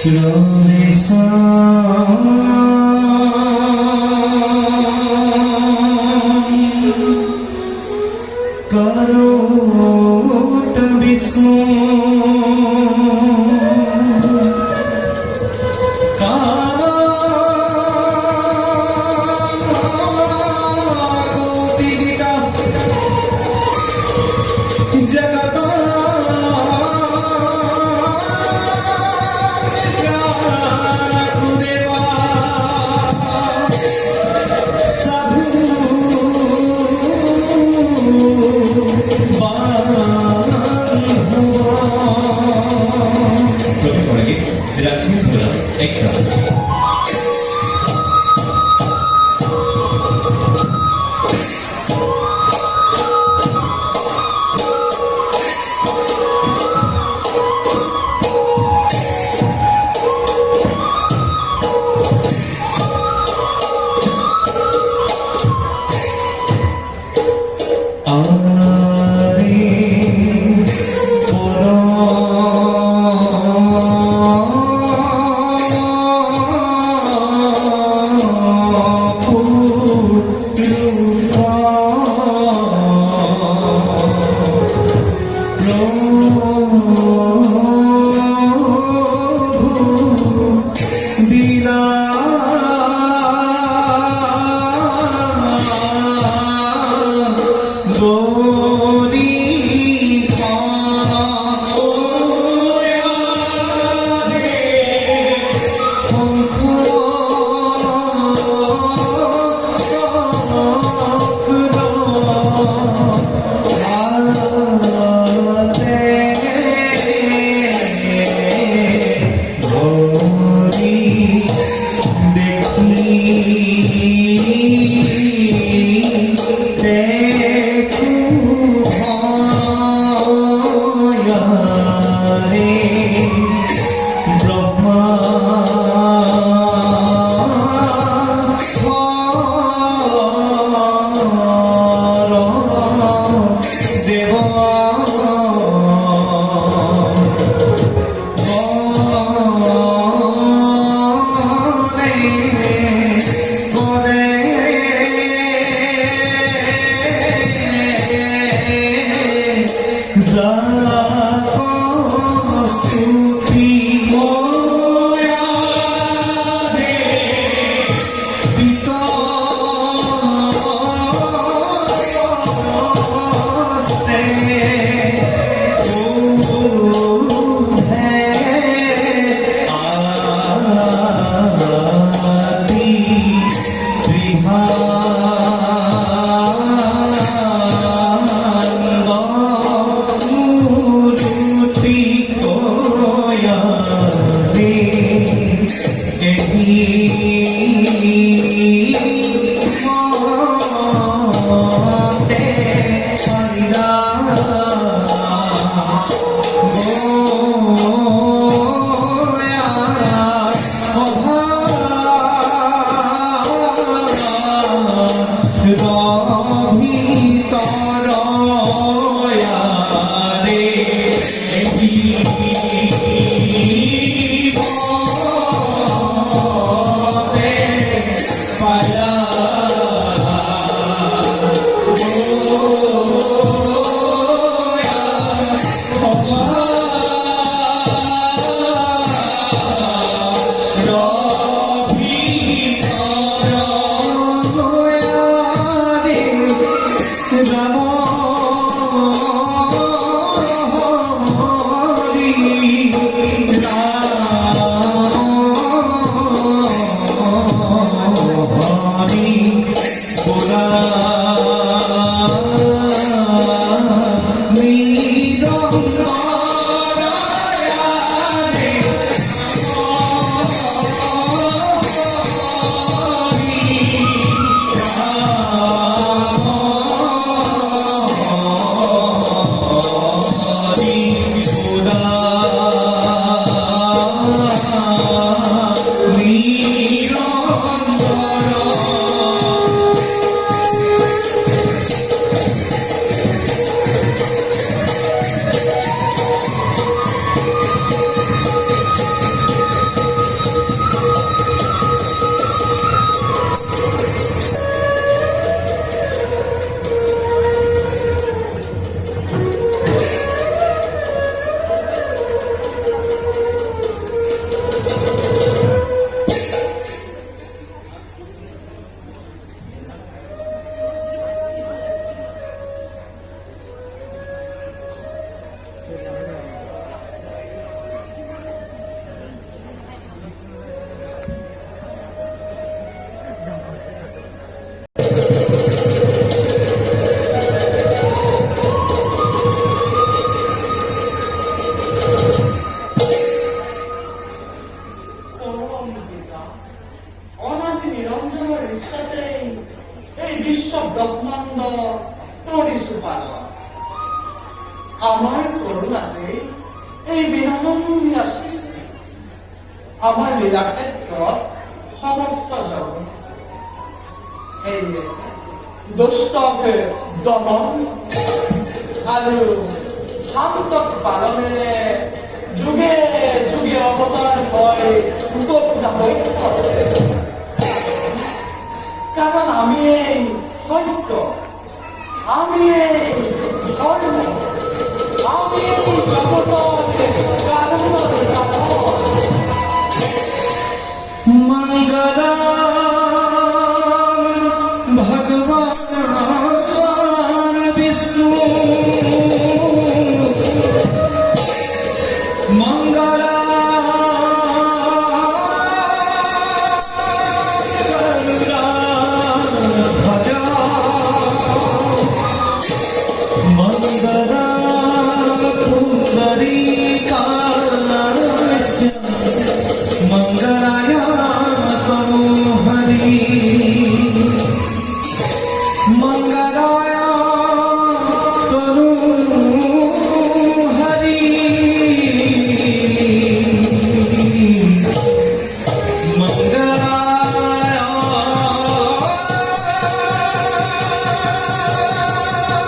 करोत विष्णु তোরি সুপার আমার করুণাতে এই বিনামূল্য আসিস আমার লীলাক্ষেত্র সমস্ত জগৎ এই দুষ্টকে দমন আর শান্ত পালনে যুগে যুগে অবতার হয় উপকৃত হইতে কারণ আমি এই সত্য আমি এই ধর্ম আমি এই জগতের কারণ মঙ্গলম ভগবান বিষ্ণু मंगलाय तनु हरि मंगलाय तनु हरि मंगलाय तनु हरि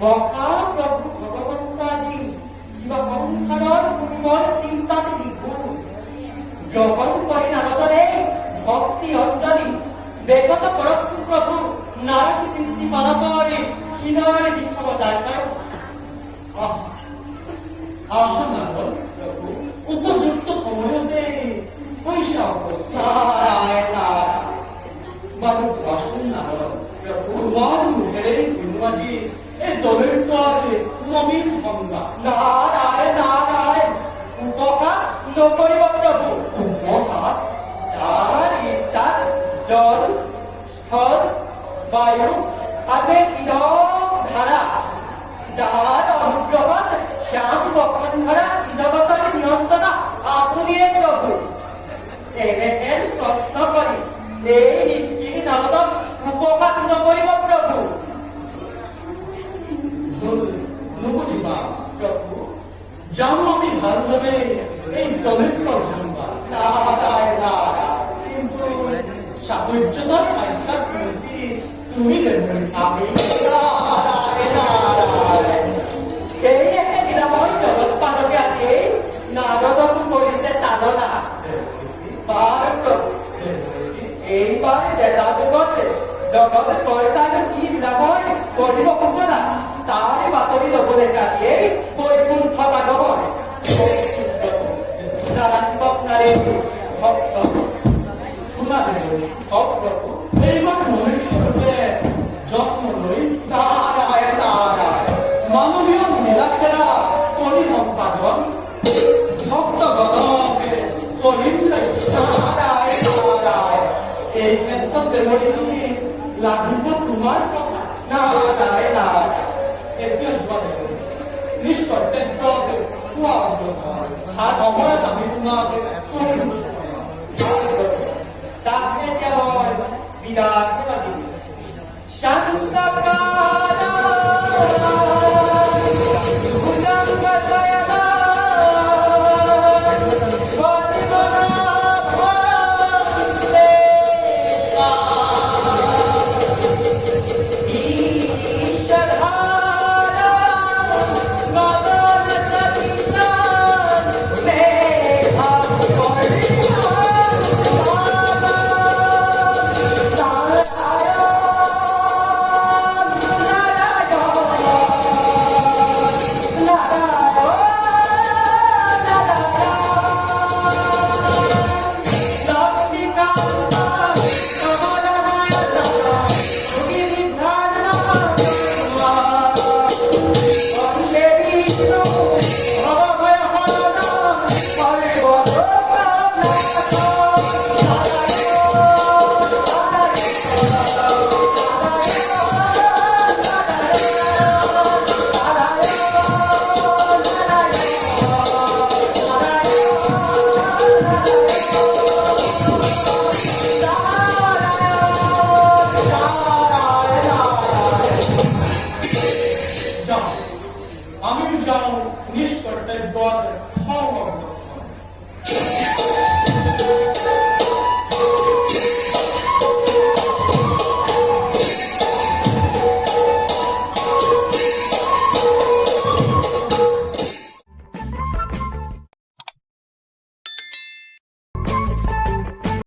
মহাপ্রভু ভগবন্তাজি জীববন্ধনের পূর্বর চিন্তাতে দ্বিগুণ গ্রহণ করে নারদরে ভক্তি অঞ্জলি দেবতা পরশ প্রভু নারী সৃষ্টি করা পরে ক্ষীণ তোমার বিক্ষোভ দরকার আসুন না প্রভু উপযুক্ত সময়তে পয়সা নারায়ণ নারায়ণ বাবু আসুন না প্রভু তোমার মুখের এই গুণবাজি এই দলের কাজে নবীন ভঙ্গা নারায়ণ নারায়ণ উপকার নকরিব প্রভু উপকার সার ঈশ্বর জল স্থল বায়ু আগে ইদম ধারা যার অনুগ্রহণ শ্যাম বক্ষণধারা জগতের নিয়ন্ত্রণা আপনি প্রভু এর প্রশ্ন করি এই নীতির নামক উপকার নকরিব প্রভু নবজিবা প্রভু জানো আমি ভালোভাবে এই দলের প্রভা নারায়ণ নারায়ণ কিন্তু সাহায্যতার আইকার তুমি দেবেন আমি নারায়ণ নারায়ণ এই একটা নিরাময় জগৎ পালকে আছে নারদম করিছে সাধনা এইবার বেদাজগতে জগৎ কয়তার কি নিরাময় করিব কুশলা তারই বাতরি লবলে কাটিয়ে বৈকুণ্ঠ আগমন নারী ভক্ত এইবার মনুষ্যরূপে যত্ন লই নারায়ণ নারায়ণ মানবীয় নীলাক্ষেরা করি সম্পাদন ভক্তগণকে করিলে নারায়ণ নারায়ণ এই ক্ষেত্রে বলি তুমি লাগিব তোমার কথা নারায়ণ নারায়ণ একটু নিশ্চয় তেত্রকে খোৱা আর অমরাত আমি তোমাকে তাকে কেবল বিরাট